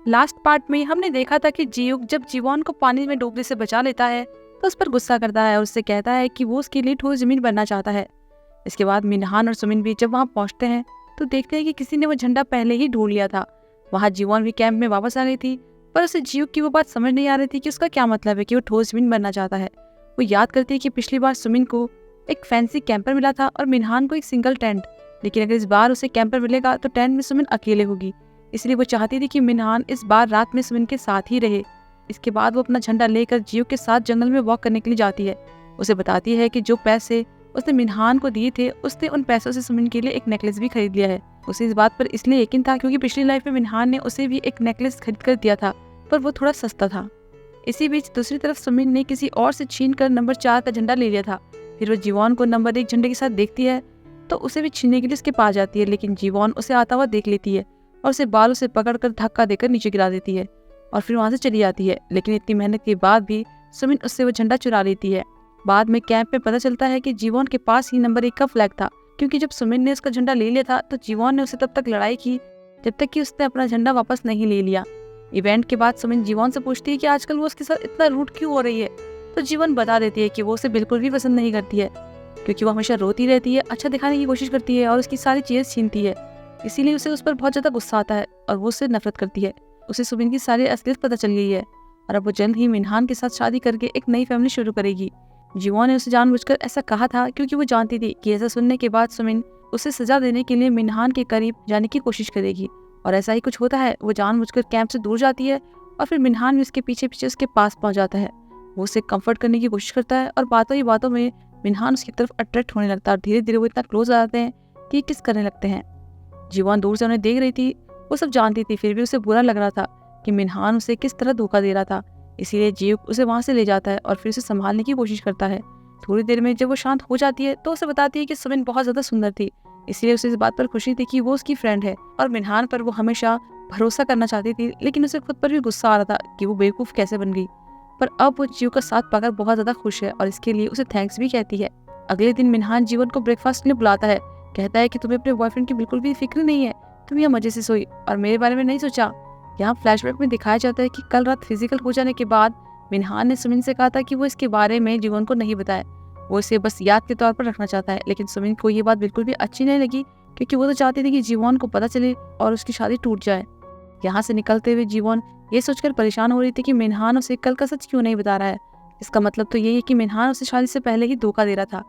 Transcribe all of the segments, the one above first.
Last part में हमने देखा था कि जियुक जब जीवॉन को पानी में डूबने से बचा लेता है तो उस पर गुस्सा करता है और उससे कहता है कि वो उसके लिए ठोस जमीन बनना चाहता है। इसके बाद मिनहान और सुमिन भी जब वहाँ पहुँचते हैं तो देखते हैं कि किसी ने वो झंडा पहले ही ढूंढ लिया था। वहाँ जीवॉन भी कैंप में वापस आ गई थी, पर उसे जियुक की वो बात समझ नहीं आ रही थी कि उसका क्या मतलब है कि वो ठोस जमीन बनना चाहता है। वो याद करती है कि पिछली बार सुमिन को एक फैंसी कैंपर मिला था और मिनहान को एक सिंगल टेंट, लेकिन अगर इस बार उसे कैंपर मिलेगा तो टेंट में सुमिन अकेले होगी। इसलिए वो चाहती थी कि मिनहान इस बार रात में सुमिन के साथ ही रहे। इसके बाद वो अपना झंडा लेकर जियुक के साथ जंगल में वॉक करने के लिए जाती है। उसे बताती है कि जो पैसे उसने मिनहान को दिए थे उसने उन पैसों से सुमिन के लिए एक नेकलेस भी खरीद लिया है। उसे इस बात पर इसलिए यकीन था क्योंकि पिछली लाइफ में मिनहान ने उसे भी एक नेकलेस खरीद कर दिया था, पर वो थोड़ा सस्ता था। इसी बीच दूसरी तरफ सुमिन ने किसी और से छीन कर नंबर 4 का झंडा ले लिया था। फिर वो जीवॉन को नंबर 1 झंडे के साथ देखती है तो उसे भी छीनने के लिए उसके पास जाती है, लेकिन जीवॉन उसे आता हुआ देख लेती है और उसे बालों से पकड़कर धक्का देकर नीचे गिरा देती है और फिर वहां से चली जाती है। लेकिन इतनी मेहनत के बाद भी सुमिन उससे वो झंडा चुरा लेती है। बाद में कैंप में पता चलता है कि जीवॉन के पास ही नंबर 1 का फ्लैग था, क्योंकि जब सुमिन ने उसका झंडा ले लिया था तो जीवॉन ने उसे तब तक लड़ाई की जब तक कि उसने अपना झंडा वापस नहीं ले लिया। इवेंट के बाद सुमिन जीवॉन से पूछती है कि आजकल वो उसके साथ इतना रूड क्यों हो रही है, तो जीवॉन बता देती है कि वो उसे बिल्कुल भी पसंद नहीं करती है, क्योंकि वो हमेशा रोती रहती है, अच्छा दिखाने की कोशिश करती है और उसकी सारी चीजें छीनती है। इसीलिए उसे उस पर बहुत ज्यादा गुस्सा आता है और वो उससे नफरत करती है। उसे सुमिन की सारी असलियत पता चल गई है और अब वो जल्द ही मिनहान के साथ शादी करके एक नई फैमिली शुरू करेगी। जीवॉन ने उसे जानबूझकर ऐसा कहा था क्योंकि वो जानती थी कि ऐसा सुनने के बाद सुमिन उसे सजा देने के लिए मिनहान के करीब जाने की कोशिश करेगी, और ऐसा ही कुछ होता है। वो जानबूझकर कैंप से दूर जाती है और फिर मिनहान भी उसके पीछे पीछे उसके पास पहुंच जाता है। वो उसे कंफर्ट करने की कोशिश करता है और बातों ही बातों में मिनहान उसकी तरफ अट्रैक्ट होने लगता है और धीरे धीरे वो इतना क्लोज आ जाते हैं कि किस करने लगते हैं। जीवॉन दूर से उन्हें देख रही थी, वो सब जानती थी, फिर भी उसे बुरा लग रहा था कि मिनहान उसे किस तरह धोखा दे रहा था। इसीलिए जियुक उसे वहां से ले जाता है और फिर उसे संभालने की कोशिश करता है। थोड़ी देर में जब वो शांत हो जाती है तो उसे बताती है कि सुमिन बहुत ज्यादा सुंदर थी, इसलिए उसे इस बात पर खुशी थी कि वो उसकी फ्रेंड है और मिनहान पर वो हमेशा भरोसा करना चाहती थी, लेकिन उसे खुद पर भी गुस्सा आ रहा था कि वो बेवकूफ कैसे बन गई। पर अब वो जियुक का साथ पाकर बहुत ज्यादा खुश है और इसके लिए उसे थैंक्स भी कहती है। अगले दिन मिनहान जीवन को ब्रेकफास्ट के लिए बुलाता है, कहता है कि तुम्हें अपने बॉयफ्रेंड की बिल्कुल भी फिक्र नहीं है, तुम यहाँ मजे से सोई और मेरे बारे में नहीं सोचा। यहाँ फ्लैशबैक में दिखाया जाता है कि कल रात फिजिकल हो जाने के बाद मिनहान ने सुमिन से कहा था कि वो इसके बारे में जीवन को नहीं बताए, वो इसे बस याद के तौर पर रखना चाहता है। लेकिन सुमिन को ये बात बिल्कुल भी अच्छी नहीं लगी, क्योंकि वो तो चाहती थी कि जीवन को पता चले और उसकी शादी टूट जाए। यहाँ से निकलते हुए जीवन ये सोचकर परेशान हो रही थी कि मिनहान उसे कल का सच क्यों नहीं बता रहा है। इसका मतलब तो ये है कि मिनहान उसे शादी से पहले ही धोखा दे रहा था।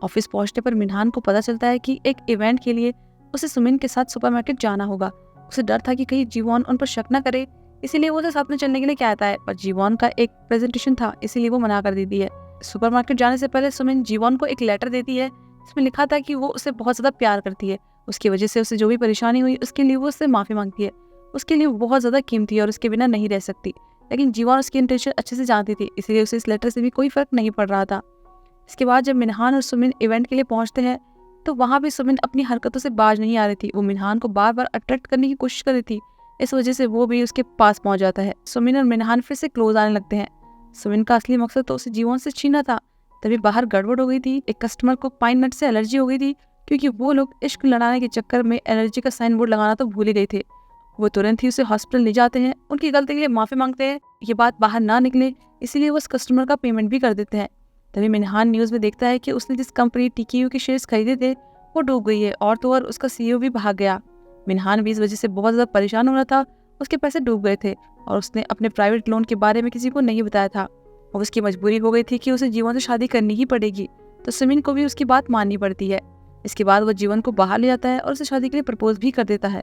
ऑफिस पहुंचने पर मिनहान को पता चलता है कि एक इवेंट के लिए उसे सुमिन के साथ सुपरमार्केट जाना होगा। उसे डर था कि कहीं जीवन उन पर शक न करे, इसीलिए वो उसे साथ में चलने के लिए कहता है, पर जीवन का एक प्रेजेंटेशन था इसीलिए वो मना कर देती है। सुपरमार्केट जाने से पहले सुमिन जीवन को एक लेटर देती है जिसमें लिखा था कि वो उसे बहुत ज्यादा प्यार करती है, उसकी वजह से उसे जो भी परेशानी हुई उसके लिए वो उससे माफी मांगती है, उसके लिए वो बहुत ज्यादा कीमती है और उसके बिना नहीं रह सकती। लेकिन जीवन उसकी इंटेंशन अच्छे से जानती थी, इसलिए उसे इस लेटर से भी कोई फर्क नहीं पड़ रहा था। इसके बाद जब मिनहान और सुमिन इवेंट के लिए पहुंचते हैं तो वहां भी सुमिन अपनी हरकतों से बाज नहीं आ रही थी। वो मिनहान को बार बार अट्रैक्ट करने की कोशिश कर रही थी, इस वजह से वो भी उसके पास पहुंच जाता है। सुमिन और मिनहान फिर से क्लोज आने लगते हैं। सुमिन का असली मकसद तो उसे जीवन से छीना था। तभी बाहर गड़बड़ हो गई थी, एक कस्टमर को पाइन नट से एलर्जी हो गई थी, क्योंकि वो लोग इश्क लड़ाने के चक्कर में एलर्जी का साइन बोर्ड लगाना तो भूल ही गए थे। वो तुरंत ही उसे हॉस्पिटल ले जाते हैं, उनकी गलती के लिए माफी मांगते हैं, ये बात बाहर ना निकले इसीलिए वो उस कस्टमर का पेमेंट भी कर देते हैं। तभी मिनहान न्यूज में देखता है कि उसने जिस कंपनी टीकेयू के शेयर्स खरीदे थे वो डूब गई है और तो और उसका सीईओ भी भाग गया। मिनहान भी इस वजह से बहुत ज्यादा परेशान हो रहा था, उसके पैसे डूब गए थे और उसने अपने प्राइवेट लोन के बारे में किसी को नहीं बताया था और उसकी मजबूरी हो गई थी कि उसे जीवन से शादी करनी ही पड़ेगी, तो सुमिन को भी उसकी बात माननी पड़ती है। इसके बाद वो जीवन को बाहर ले जाता है और उसे शादी के लिए प्रपोज भी कर देता है।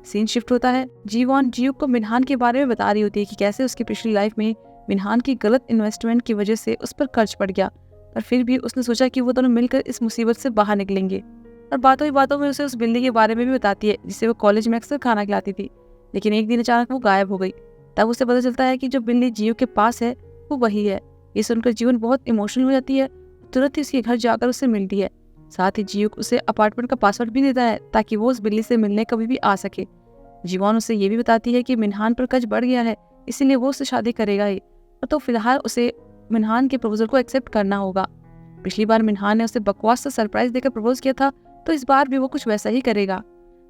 सीन शिफ्ट होता है, जीवन जियुक को मिनहान के बारे में बता रही होती है कि कैसे उसकी पिछली लाइफ में मिनहान की गलत इन्वेस्टमेंट की वजह से उस पर कर्ज पड़ गया, पर फिर भी उसने सोचा कि वो दोनों मिलकर इस मुसीबत से बाहर निकलेंगे। और बातों ही बातों में उसे उस बिल्ली के बारे में भी बताती है जिसे वो कॉलेज में अक्सर खाना खिलाती थी, लेकिन एक दिन अचानक वो गायब हो गई। तब उसे पता चलता है कि जो बिल्ली जियुक के पास है वो वही है। ये सुनकर जीवन बहुत इमोशनल हो जाती है, तुरंत ही उसके घर जाकर उससे मिलती है। साथ ही जियुक उसे अपार्टमेंट का पासवर्ड भी देता है ताकि वो उस बिल्ली से मिलने कभी भी आ सके। जीवन उसे ये भी बताती है कि मिनहान पर कर्ज बढ़ गया है, इसीलिए वो उससे शादी करेगा ही, और तो फिलहाल उसे मिनहान के प्रपोजल को एक्सेप्ट करना होगा। पिछली बार मिनहान ने उसे बकवास सा सरप्राइज देकर प्रपोज किया था, तो इस बार भी वो कुछ वैसा ही करेगा।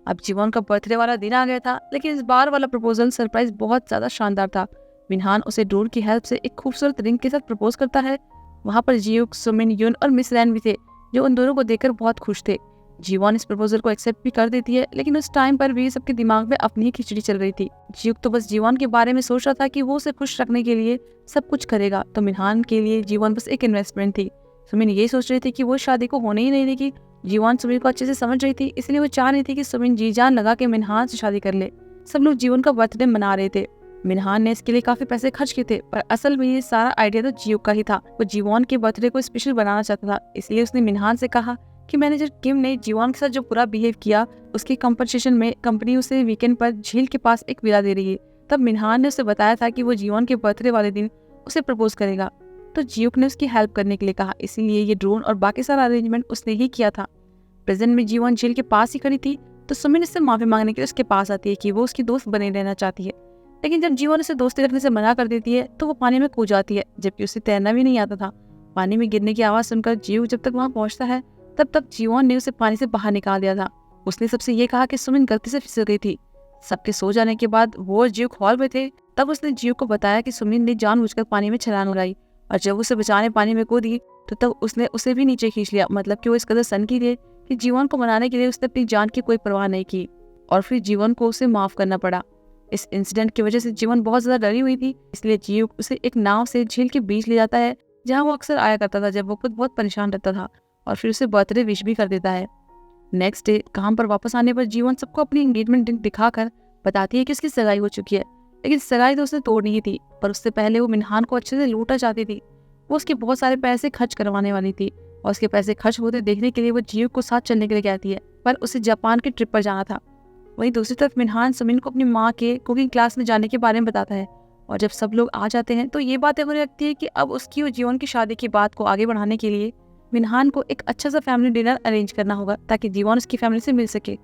अब जीवन का बर्थडे वाला दिन आ गया था, लेकिन इस बार वाला प्रपोजल सरप्राइज बहुत ज्यादा शानदार था। मिनहान उसे डोर की हेल्प से एक खूबसूरत रिंग के साथ प्रपोज करता है। वहाँ पर जियूक, सुमिन, यून और मिस रैन भी थे, जो उन दोनों को देखकर बहुत खुश थे। जीवन इस प्रपोजल को एक्सेप्ट भी कर देती है, लेकिन उस टाइम पर भी सबके दिमाग में अपनी ही खिचड़ी चल रही थी। जियूक तो बस जीवन के बारे में सोच रहा था कि वो उसे खुश रखने के लिए सब कुछ करेगा, तो मिनहान के लिए जीवन बस एक इन्वेस्टमेंट थी। सुमिन ये सोच रही थी कि वो शादी को होने ही नहीं देगी। जीवन सुमिन को अच्छे से समझ रही थी, इसलिए वो चाह रही थी कि सुमिन जी जान लगा के मिनहान से शादी कर ले। सब लोग जीवन का बर्थडे मना रहे थे। मिनहान ने इसके लिए काफी पैसे खर्च किए थे, पर असल में ये सारा आइडिया तो जियूक का ही था। वो जीवन के बर्थडे को स्पेशल बनाना चाहता था, इसलिए उसने मिनहान से कहा कि मैनेजर किम ने जीवन के साथ जो बुरा बिहेव किया, उसके कंपनसेशन में कंपनी उसे वीकेंड पर झील के पास एक विला दे रही है। तब मिनहान ने उसे बताया था कि वो जीवन के बर्थडे वाले दिन उसे प्रपोज करेगा, तो जियूक ने उसकी हेल्प करने के लिए कहा, इसीलिए ये ड्रोन और बाकी सारा अरेंजमेंट उसने ही किया था। प्रेजेंट में जीवन झील के पास ही खड़ी थी, तो सुमिन इससे माफी मांगने के लिए उसके पास आती है कि वो उसकी दोस्त बने रहना चाहती है। लेकिन जब जीवन उसे दोस्ती रखने से मना कर देती है, तो वो पानी में कूद जाती है, जबकि उसे तैरना भी नहीं आता था। पानी में गिरने की आवाज सुनकर जियूक जब तक वहां पहुंचता है, तब तक जीवन ने उसे पानी से बाहर निकाल दिया था। उसने सबसे ये कहा कि सुमिन गलती से फिसल गई थी। सबके सो जाने के बाद वो और जियूक हॉल में थे, तब उसने जियूक को बताया कि सुमिन ने जानबूझकर पानी में छलांग लगाई, और जब उसे बचाने पानी में कूदी तो तब उसने उसे भी नीचे खींच लिया। मतलब कि वो इस कदर सनकी थी कि जीवन को मनाने के लिए उसने अपनी जान की कोई परवाह नहीं की, और फिर जीवन को उसे माफ करना पड़ा। इस इंसिडेंट की वजह से जीवन बहुत ज्यादा डरी हुई थी, इसलिए जियूक उसे एक नाव से झील के बीच ले जाता है, जहाँ वो अक्सर आया करता था जब वो खुद बहुत परेशान रहता था, और फिर उसे बर्थडे विश भी कर देता है। नेक्स्ट डे काम पर वापस आने पर जीवन सबको अपनी एंगेजमेंट रिंग दिखाकर बताती है कि उसकी सगाई हो चुकी है। लेकिन सगाई तो उसने तोड़नी ही थी, पर उससे पहले वो मिनहान को अच्छे से लूटना चाहती थी। वो उसके बहुत सारे पैसे खर्च करवाने वाली थी, और उसके पैसे खर्च होते देखने के लिए वो जियूक को साथ चलने के लिए कहती है, पर उसे जापान के ट्रिप पर जाना था। वहीं दूसरी तरफ मिनहान सुमिन को अपनी माँ के कुकिंग क्लास में जाने के बारे में बताता है, और जब सब लोग आ जाते हैं तो ये बातें होने लगती है कि अब उसकी और जीवन की शादी की बात को आगे बढ़ाने के लिए मिनहान को एक अच्छा सा फैमिली डिनर अरेंज करना होगा, ताकि जीवन उसकी फैमिली से मिल सके।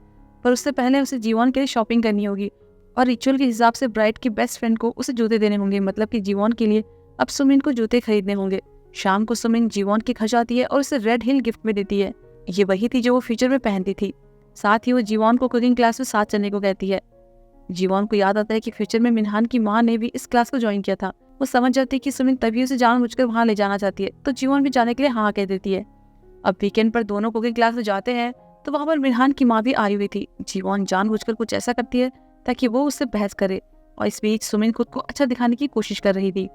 पर उससे पहले उसे जीवन के लिए शॉपिंग करनी होगी, और रिचुअल के हिसाब से ब्राइड की बेस्ट फ्रेंड को उसे जूते देने होंगे। मतलब कि जीवन के लिए अब सुमिन को जूते खरीदने होंगे। शाम को सुमिन जीवन के घर जाती है और उसे रेड हिल गिफ्ट में देती है। ये वही थी जो वो फ्यूचर में पहनती थी। साथ ही वो जीवन को कुकिंग क्लास में साथ चलने को कहती है। जीवन को याद आता है कि फ्यूचर में मिनहान की माँ ने भी इस क्लास को ज्वाइन किया था। वो समझ जाती है कि सुमिन तभी उसे जानबूझकर वहाँ ले जाना चाहती है, तो जीवन भी जाने के लिए हाँ कह देती है। अब वीकेंड पर दोनों कुकिंग क्लास में जाते हैं, तो वहाँ पर मिनहान की माँ भी आई हुई थी। जीवन जानबूझकर कुछ ऐसा करती है ताकि वो उससे बहस करे, और इस बीच सुमिन खुद को अच्छा दिखाने की कोशिश कर रही थी।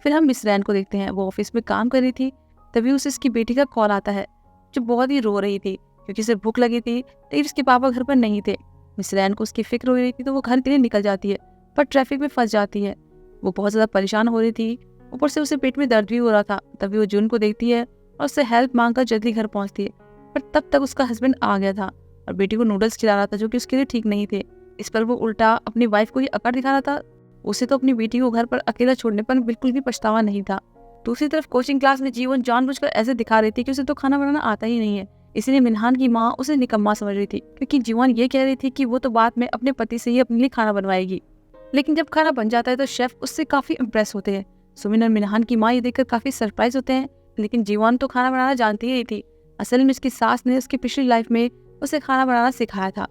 फिर हम मिस रैन को देखते हैं। वो ऑफिस में काम कर रही थी, तभी उसे उसकी बेटी का कॉल आता है, जो बहुत ही रो रही थी क्योंकि उसे भूख लगी थी, लेकिन उसके पापा घर पर नहीं थे। मिस रैन को उसकी फिक्र हो रही थी, तो वो घर के लिए निकल जाती है, पर ट्रैफिक में फंस जाती है। वो बहुत ज़्यादा परेशान हो रही थी, ऊपर से उसे पेट में दर्द भी हो रहा था। तभी वो जून को देखती है और उससे हेल्प मांगकर जल्दी घर पहुंचती है, पर तब तक उसका हस्बैंड आ गया था और बेटी को नूडल्स खिला रहा था, जो कि उसके लिए ठीक नहीं थे। इस पर वो उल्टा अपनी वाइफ को ही अकड़ दिखा रहा था। उसे तो अपनी बेटी को घर पर अकेला छोड़ने पर बिल्कुल भी पछतावा नहीं था। दूसरी तरफ कोचिंग क्लास में जीवन जानबूझकर ऐसे दिखा रही थी कि उसे तो खाना बनाना आता ही नहीं है, इसलिए मिनहान की माँ उसे निकम्मा समझ रही थी, क्योंकि जीवन ये कह रही थी कि वो तो बाद में अपने पति से ही अपने लिए खाना बनवाएगी। लेकिन जब खाना बन जाता है तो शेफ उससे काफी इम्प्रेस होते हैं। सुमिन और मिनहान की माँ ये देखकर काफी सरप्राइज होते हैं, लेकिन जीवन तो खाना बनाना जानती ही थी। असल में उसकी सास ने उसकी पिछली लाइफ में उसे खाना बनाना सिखाया था।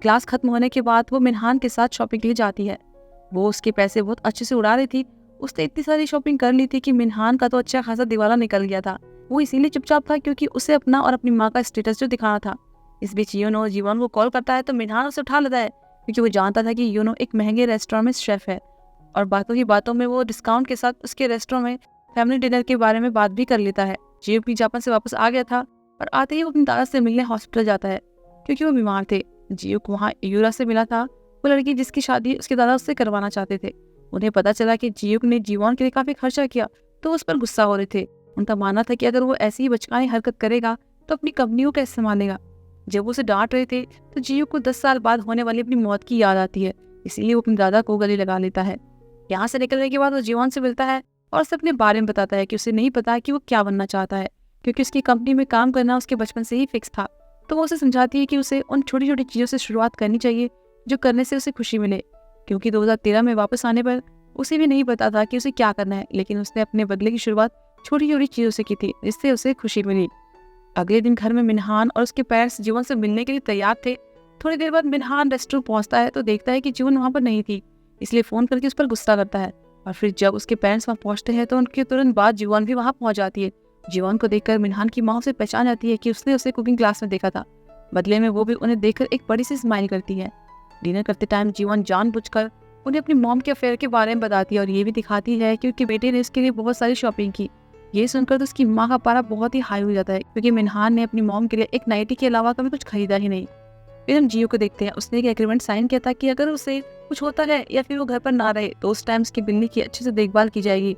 क्लास खत्म होने के बाद वो मिनहान के साथ शॉपिंग के लिए जाती है। वो उसके पैसे बहुत अच्छे से उड़ा रही थी। उसने इतनी सारी शॉपिंग कर ली थी कि मिनहान का तो अच्छा खासा दिवाला निकल गया था। वो इसीलिए चुपचाप था क्योंकि उसे अपना और अपनी माँ का स्टेटस जो दिखाना था। इस बीच यूनो जीवन को कॉल करता है, तो मिनहान उसे उठा लेता है, क्योंकि वो जानता था कि यूनो एक महंगे रेस्टोरेंट में शेफ है, और बातों ही बातों में वो डिस्काउंट के साथ उसके रेस्टोरेंट में फैमिली डिनर के बारे में बात भी कर लेता है। जीव भी जापान से वापस आ गया था, और आते ही वो अपनी दादा से मिलने हॉस्पिटल जाता है, क्योंकि वो बीमार थे। जीव को वहाँ यूरा से मिला था, वो लड़की जिसकी शादी उसके दादा उससे करवाना चाहते थे। उन्हें पता चला कि जीव ने जीवन के लिए काफी खर्चा किया, तो उस पर गुस्सा हो रहे थे। उनका मानना था कि अगर वो ऐसी ही बचकानी हरकत करेगा तो अपनी कंपनियों कैसे संभालेगा। जब वो उसे डांट रहे थे, तो जीव को 10 साल बाद होने वाली अपनी मौत की याद आती है, इसीलिए वो अपने दादा को गले लगा लेता है। यहाँ से निकलने के बाद वो जीवन से मिलता है और उसे अपने बारे में बताता है कि उसे नहीं पता कि वो क्या बनना चाहता है, क्योंकि उसकी कंपनी में काम करना उसके बचपन से ही फिक्स था। तो वो उसे समझाती है कि उसे उन छोटी छोटी चीज़ों से शुरुआत करनी चाहिए जो करने से उसे खुशी मिले, क्योंकि 2013 में वापस आने पर उसे भी नहीं पता था कि उसे क्या करना है, लेकिन उसने अपने बदले की शुरुआत छोटी छोटी चीज़ों से की थी, जिससे उसे खुशी मिली। अगले दिन घर में मिनहान और उसके पेरेंट्स जीवन से मिलने के लिए तैयार थे, थोड़ी देर बाद मिनहान रेस्टोरेंट पहुंचता है तो देखता है कि जीवन वहाँ पर नहीं थी, इसलिए फ़ोन करके उस पर गुस्सा करता है। और फिर जब उसके पेरेंट्स वहाँ पहुंचते हैं तो उनके तुरंत बाद जीवन भी वहाँ पहुंच जाती है। जीवन को देखकर मिनहान की माँ उसे पहचान जाती है कि उसने उसे कुकिंग क्लास में देखा था। बदले में वो भी उन्हें देखकर एक बड़ी सी स्माइल करती है। डिनर करते टाइम जीवन जानबूझकर उन्हें अपनी मॉम के अफेयर के बारे में बताती है और ये भी दिखाती है कि उसके बेटे ने उसके लिए बहुत सारी शॉपिंग की। ये सुनकर तो उसकी माँ का पारा बहुत ही हाई हो जाता है, क्योंकि मिनहान ने अपनी मॉम के लिए एक नाइटी के अलावा कभी कुछ खरीदा ही नहीं। फिर हम जियो को देखते हैं। उसने एक एग्रीमेंट साइन किया था कि अगर उसे कुछ होता है या फिर वो घर पर ना रहे तो उस टाइम उसकी बिल्ली की अच्छे से देखभाल की जाएगी।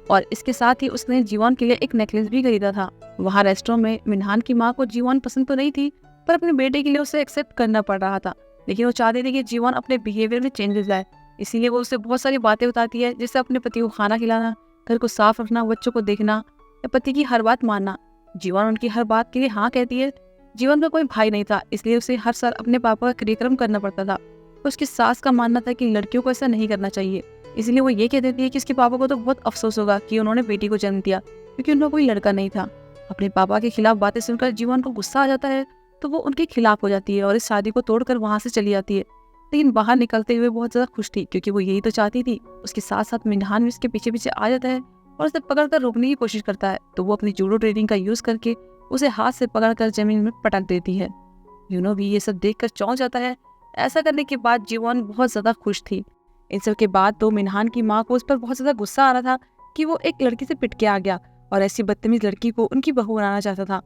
और इसके साथ ही उसने जीवन के लिए एक नेकलेस भी खरीदा था। वहाँ रेस्टोरेंट में मिनहान की माँ को जीवन पसंद तो नहीं थी, पर अपने बेटे के लिए उसे एक्सेप्ट करना पड़ रहा था। लेकिन वो चाहती थी कि जीवन अपने बिहेवियर में चेंजेस लाए, इसीलिए वो उसे बहुत सारी बातें बताती है, जैसे अपने पति को खाना खिलाना, घर को साफ रखना, बच्चों को देखना या पति की हर बात मानना। जीवन उनकी हर बात के लिए हाँ कहती है। जीवन का कोई भाई नहीं था, इसलिए उसे हर साल अपने पापा का क्रियाक्रम करना पड़ता था। उसकी सास का मानना था कि लड़कियों को ऐसा नहीं करना चाहिए, इसलिए वो ये कह देती है कि उसके पापा को तो बहुत अफसोस होगा कि उन्होंने बेटी को जन्म दिया, क्योंकि उनका कोई लड़का नहीं था। अपने पापा के खिलाफ बातें सुनकर जीवन को गुस्सा आ जाता है, तो वो उनके खिलाफ हो जाती है और इस शादी को तोड़कर वहाँ से चली जाती है। लेकिन बाहर निकलते हुए बहुत ज़्यादा खुश थी, क्योंकि वो यही तो चाहती थी। उसके साथ साथ मिनहान भी उसके पीछे पीछे आ जाता है और उसे पकड़कर रोकने की कोशिश करता है, तो वो अपनी जूडो ट्रेनिंग का यूज़ करके उसे हाथ से पकड़कर जमीन में पटक देती है। यूनो भी ये सब देखकर चौंक जाता है। ऐसा करने के बाद जीवन बहुत ज़्यादा खुश थी। इन सब के बाद तो मिनहान की माँ को उस पर बहुत ज़्यादा गुस्सा आ रहा था कि वो एक लड़की से पिट के आ गया और ऐसी बदतमीज लड़की को उनकी बहू बनाना चाहता था।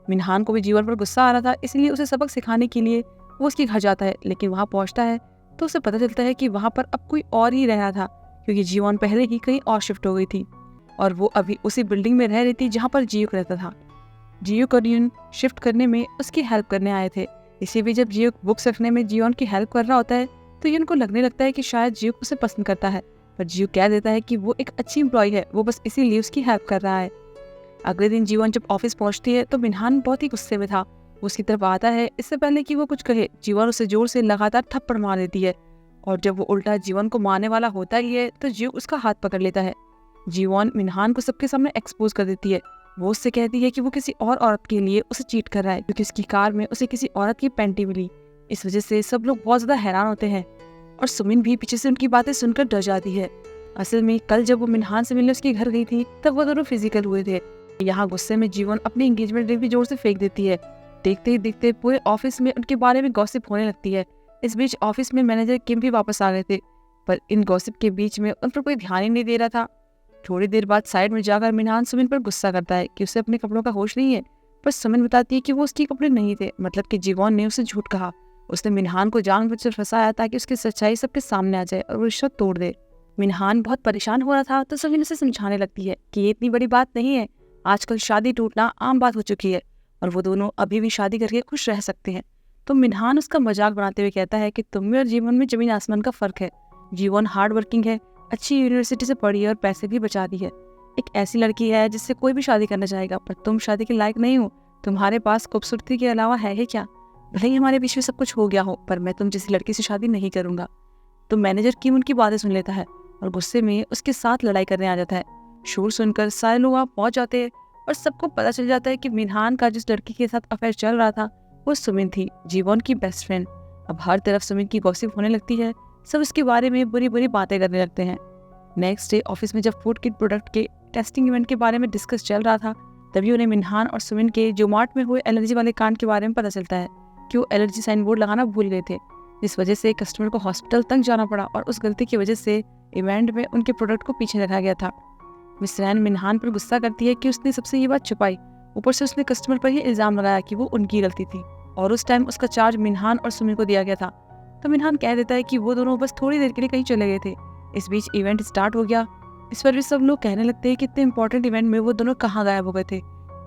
मिनहान को भी जीवन पर गुस्सा आ रहा था, इसलिए उसे सबक सिखाने के लिए वो उसके घर जाता है। लेकिन वहाँ पहुँचता है तो उसे पता चलता है कि वहाँ पर अब कोई और ही रह रहा था, क्योंकि जीवन पहले ही कहीं और शिफ्ट हो गई थी और वो अभी उसी बिल्डिंग में रह रही थी जहाँ पर जियो रहता था। जियो को यून शिफ्ट करने में उसकी हेल्प करने आए थे। इसी भी जब जियो बुक्स रखने में जीवन की हेल्प कर रहा होता है तो यून को लगने लगता है कि शायद जियो उसे पसंद करता है, पर जियो कह देता है कि वो एक अच्छी एम्प्लॉय है, वो बस इसीलिए उसकी हेल्प कर रहा है। अगले दिन जीवन जब ऑफिस पहुंचती है तो मिनहान बहुत ही गुस्से में था। वो उसकी तरफ आता है, इससे पहले कि वो कुछ कहे जीवन उसे जोर से लगातार थप्पड़ मार देती है और जब वो उल्टा जीवन को मारने वाला होता ही है तो जियो उसका हाथ पकड़ लेता है। जीवन मिनहान को सबके सामने एक्सपोज कर देती है। वो उससे कहती है कि वो किसी और औरत के लिए उसे चीट कर रहा है, क्योंकि उसकी कार में उसे किसी औरत की पैंटी मिली। इस वजह से सब लोग बहुत ज्यादा हैरान होते हैं और सुमिन भी पीछे से उनकी बातें सुनकर डर जाती है। असल में कल जब वो मिनहान से मिलने उसके घर गई थी तब वो दोनों फिजिकल हुए थे। यहाँ गुस्से में जीवन अपनी एंगेजमेंट रिंग भी जोर से फेंक देती है। देखते ही देखते पूरे ऑफिस में उनके बारे में गॉसिप होने लगती है। इस बीच ऑफिस में मैनेजर किम भी वापस आ गए थे, पर इन गॉसिप के बीच में उन पर कोई ध्यान ही नहीं दे रहा था। थोड़ी देर बाद साइड में जाकर मिनहान सुमिन पर गुस्सा करता है कि उसे अपने कपड़ों का होश नहीं है, पर सुमिन बताती है कि वो उसके कपड़े नहीं थे, मतलब कि जीवन ने उसे झूठ कहा। उसने मिनहान को जानबूझकर फंसाया ताकि उसकी सच्चाई सबके सामने आ जाए और वो रिश्ता तोड़ दे। मिनहान बहुत परेशान हो रहा था तो सुमिन उसे समझाने लगती है कि ये इतनी बड़ी बात नहीं है, आजकल शादी टूटना आम बात हो चुकी है और वो दोनों अभी भी शादी करके खुश रह सकते हैं। तो मिनहान उसका मजाक बनाते हुए कहता है कि तुम में और जीवन में जमीन आसमान का फर्क है। जीवन हार्ड वर्किंग है, अच्छी यूनिवर्सिटी से पढ़ी है और पैसे भी बचाती है। एक ऐसी लड़की है जिससे कोई भी शादी करना चाहेगा, पर तुम शादी के लायक नहीं हो। तुम्हारे पास खूबसूरती के अलावा है ही क्या? भले ही हमारे बीच में सब कुछ हो गया हो, पर मैं तुम जैसी लड़की से शादी नहीं करूंगा। तो मैनेजर किम उनकी बातें सुन लेता है और गुस्से में उसके साथ लड़ाई करने आ जाता है। शोर सुनकर सारे लोग वहाँ पहुंच जाते हैं और सबको पता चल जाता है कि मिनहान का जिस लड़की के साथ अफेयर चल रहा था वो सुमिन थी, जीवन की बेस्ट फ्रेंड। अब हर तरफ सुमिन की गॉसिप होने लगती है, सब उसके बारे में बुरी बुरी बातें करने लगते हैं। नेक्स्ट डे ऑफिस में जब फूड किट प्रोडक्ट के टेस्टिंग इवेंट के बारे में डिस्कस चल रहा था तभी उन्हें मिनहान और सुमिन के जोमार्ट में हुए एलर्जी वाले कांड के बारे में पता चलता है कि वो एलर्जी साइन बोर्ड लगाना भूल गए थे, जिस वजह से कस्टमर को हॉस्पिटल तक जाना पड़ा और उस गलती की वजह से इवेंट में उनके प्रोडक्ट को पीछे रखा गया था। मिस रैन मिनहान पर गुस्सा करती है कि उसने सबसे ये बात छुपाई। ऊपर से उसने कस्टमर पर ही इल्जाम लगाया कि वो उनकी गलती थी और उस टाइम उसका चार्ज मिनहान और सुमिन को दिया गया था। तो मिनहान कह देता है कि वो दोनों बस थोड़ी देर के लिए कहीं चले गए थे। इस बीच इवेंट स्टार्ट हो गया। इस पर भी सब लोग कहने लगते हैं कि इतने इंपॉर्टेंट इवेंट में वो दोनों कहाँ गायब हो गए थे।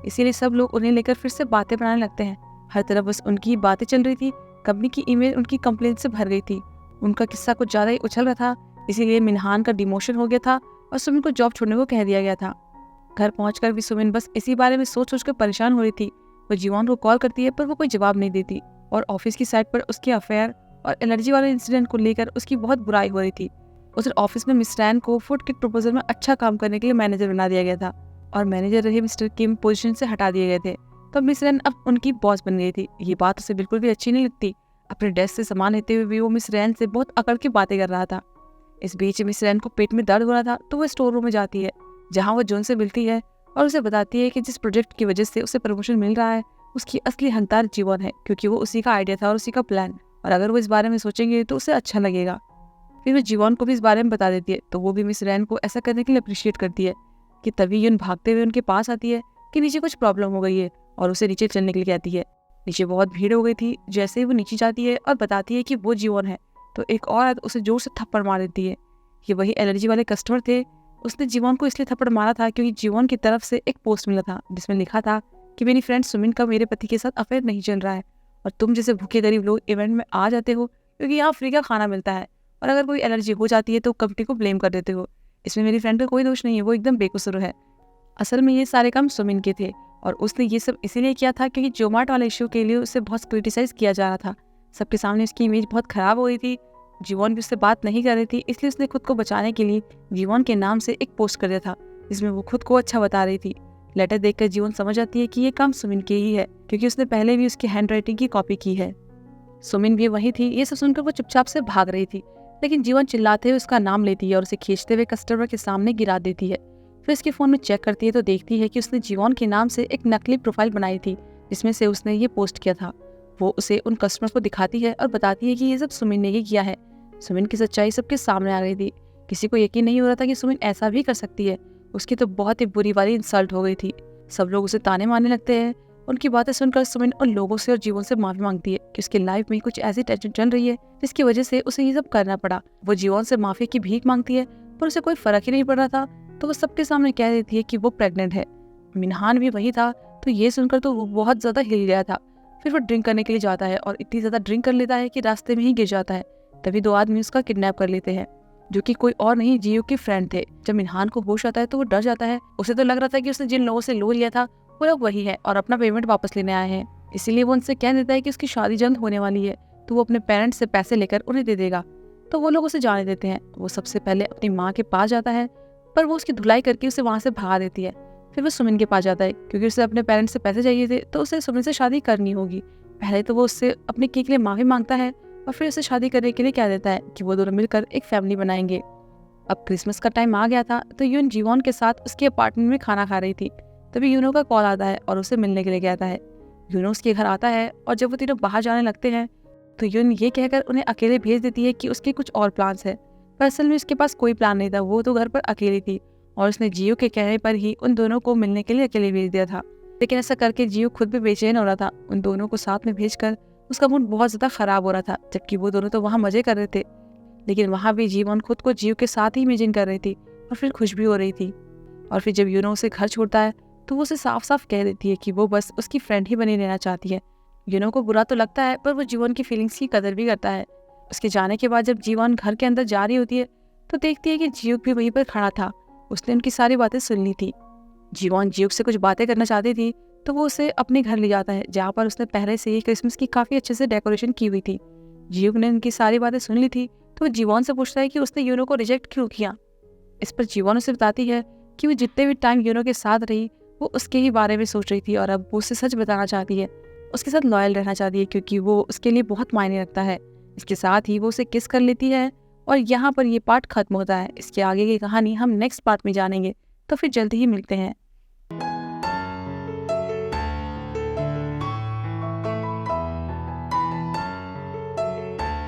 इसीलिए सब लोग उन्हें लेकर फिर से बातें बनाने लगते हैं। हर तरफ बस उनकी बातें चल रही थी। कंपनी की ईमेल उनकी कंप्लेंट से भर गई थी। उनका किस्सा कुछ ज्यादा ही उछल रहा था, इसीलिए मिनहान का डिमोशन हो गया था और सुमिन को जॉब छोड़ने को कह दिया गया था। घर पहुंचकर भी सुमिन बस इसी बारे में सोच सोच कर परेशान हो रही थी। वो जीवन को कॉल करती है पर वो कोई जवाब नहीं देती और ऑफिस की साइड पर उसके अफेयर और एलर्जी वाले इंसिडेंट को लेकर उसकी बहुत बुराई हो रही थी। उस ऑफिस में मिस रैन को फूड किट प्रपोजल में अच्छा काम करने के लिए मैनेजर बना दिया गया था और मैनेजर रहे मिस्टर किम पोजीशन से हटा दिए गए थे। तो मिस रैन अब उनकी बॉस बन गई थी। ये बात उसे बिल्कुल भी अच्छी नहीं लगती। अपने डेस्क से सामान लेते हुए भी वो मिस रैन से बहुत अकड़ के बातें कर रहा था। इस बीच मिस रैन को पेट में दर्द हो रहा था, तो वो स्टोर रूम में जाती है, जहाँ वो जॉन से मिलती है और उसे बताती है कि जिस प्रोजेक्ट की वजह से उसे प्रमोशन मिल रहा है उसकी असली हकदार जीवन है, क्योंकि वो उसी का आइडिया था और उसी का प्लान, और अगर वो इस बारे में सोचेंगे तो उसे अच्छा लगेगा। फिर वो जीवन को भी इस बारे में बता देती है, तो वो भी मिस रैन को ऐसा करने के लिए अप्रिशिएट करती है कि तभी यून भागते हुए उनके पास आती है कि नीचे कुछ प्रॉब्लम हो गई है और उसे नीचे चलने के लिए कहती है। नीचे बहुत भीड़ हो गई थी। जैसे ही वो नीचे जाती है और बताती है कि वो जीवन है, तो एक औरत उसे जोर से थप्पड़ मार देती है। ये वही एलर्जी वाले कस्टमर थे। उसने जीवन को इसलिए थप्पड़ मारा था क्योंकि जीवन की तरफ से एक पोस्ट मिला था जिसमें लिखा था कि मेरी फ्रेंड सुमिन का मेरे पति के साथ अफेयर नहीं चल रहा है और तुम जैसे भूखे गरीब लोग इवेंट में आ जाते हो क्योंकि यहाँ फ्री का खाना मिलता है, और अगर कोई एलर्जी हो जाती है तो कंपनी को ब्लेम कर देते हो। इसमें मेरी फ्रेंड का कोई दोष नहीं है, वो एकदम बेकसूर है। असल में ये सारे काम सुमिन के थे और उसने ये सब इसीलिए किया था क्योंकि जोमाट वाले इशू के लिए उसे बहुत क्रिटिसाइज किया जा रहा था। सबके सामने उसकी इमेज बहुत खराब हो गई थी। जीवन भी उससे बात नहीं कर रही थी, इसलिए उसने खुद को बचाने के लिए जीवन के नाम से एक पोस्ट कर दिया था जिसमें वो खुद को अच्छा बता रही थी। लेटर देखकर जीवन समझ आती है कि ये काम सुमिन के ही है क्योंकि उसने पहले भी उसकी हैंडराइटिंग की कॉपी की है। सुमिन भी वही थी। ये सब सुनकर वो चुपचाप से भाग रही थी, लेकिन जीवन चिल्लाते हुए उसका नाम लेती है और उसे खींचते हुए कस्टमर के सामने गिरा देती है। फिर उसके फोन में चेक करती है तो देखती है कि उसने जीवन के नाम से एक नकली प्रोफाइल बनाई थी जिसमें से उसने ये पोस्ट किया था। वो उसे उन कस्टमर को दिखाती है और बताती है कि ये सब सुमिन ने ही किया है। सुमिन की सच्चाई सबके सामने आ गई थी। किसी को यकीन नहीं हो रहा था कि सुमिन ऐसा भी कर सकती है। उसकी तो बहुत ही बुरी वाली इंसल्ट हो गई थी। सब लोग उसे ताने मारने लगते हैं। उनकी बातें सुनकर सुमिन उन लोगों से और जीवन से माफी मांगती है कि उसकी लाइफ में कुछ ऐसी टेंशन चल रही है जिसकी वजह से उसे ये सब करना पड़ा। वो जीवन से माफी की भीख मांगती है पर उसे कोई फर्क ही नहीं पड़ रहा था, तो वो सबके सामने कह देती है कि वो प्रेग्नेंट है। मिनहान भी वही था, तो ये सुनकर तो वो बहुत ज्यादा हिल गया था। फिर वो ड्रिंक करने के लिए जाता है और इतनी ज्यादा ड्रिंक कर लेता है कि रास्ते में ही गिर जाता है। तभी दो आदमी उसका किडनैप कर लेते हैं जो कि कोई और नहीं जियो के फ्रेंड थे। जब मिनहान को होश आता है तो वो डर जाता है। उसे तो लग रहा था कि उसने जिन लोगों से लोन लिया था वो लोग वही है और अपना पेमेंट वापस लेने आए हैं, इसीलिए वो उनसे कह देता है कि उसकी शादी जल्द होने वाली है तो वो अपने पेरेंट्स से पैसे लेकर उन्हें दे देगा। तो वो लोग उसे जाने देते हैं। वो सबसे पहले अपनी माँ के पास जाता है पर वो उसकी धुलाई करके उसे वहाँ से भगा देती है। फिर वो सुमिन के पास जाता है क्योंकि उसे अपने पेरेंट्स से पैसे चाहिए थे, तो उसे सुमिन से शादी करनी होगी। पहले तो वो उससे अपने केक के लिए माफी मांगता है और फिर उसे शादी करने के लिए कह देता है कि वो दोनों मिलकर एक फैमिली बनाएंगे। अब क्रिसमस का टाइम आ गया था तो यून जीवन के साथ उसके अपार्टमेंट में खाना खा रही थी। तभी यूनो का कॉल आता है और उसे मिलने के लिए कहता है। यूनो उसके घर आता है और जब वो तीनों बाहर जाने लगते हैं तो यून ये कहकर उन्हें अकेले भेज देती है कि उसके कुछ और प्लान्स है, पर असल में उसके पास कोई प्लान नहीं था। वो तो घर पर अकेली थी और उसने जियो के कहने पर ही उन दोनों को मिलने के लिए अकेले भेज दिया था। लेकिन ऐसा करके जियो खुद भी बेचैन हो रहा था। उन दोनों को साथ में भेजकर उसका मूड बहुत ज्यादा खराब हो रहा था, जबकि वो दोनों तो वहाँ मजे कर रहे थे। लेकिन वहाँ भी जीवन खुद को जियो के साथ ही इमेजिन कर रही थी और फिर खुश भी हो रही थी। और फिर जब यूनो उसे घर छोड़ता है तो वो उसे साफ साफ कह देती है कि वो बस उसकी फ्रेंड ही बनी रहना चाहती है। यूनो को बुरा तो लगता है पर वो जीवन की फीलिंग्स की कदर भी करता है। उसके जाने के बाद जब जीवन घर के अंदर जा रही होती है तो देखती है कि जियुक भी वहीं पर खड़ा था। उसने उनकी सारी बातें सुन ली थी। जीवन जियुक से कुछ बातें करना चाहती थी तो वो उसे अपने घर ले जाता है जहाँ पर उसने पहले से ही क्रिसमस की काफी अच्छे से डेकोरेशन की हुई थी। जियुक ने उनकी सारी बातें सुन ली थी तो वो जीवन से पूछता है कि उसने यूनो को रिजेक्ट क्यों किया। इस पर जीवन उसे बताती है कि वो जितने भी टाइम यूनो के साथ रही वो उसके ही बारे में सोच रही थी और अब वो उसे सच बताना चाहती है, उसके साथ लॉयल रहना चाहती है क्योंकि वो उसके लिए बहुत मायने रखता है। इसके साथ ही वो उसे किस कर लेती है और यहाँ पर ये पार्ट खत्म होता है। इसके आगे की कहानी हम नेक्स्ट पार्ट में जानेंगे, तो फिर जल्दी ही मिलते हैं।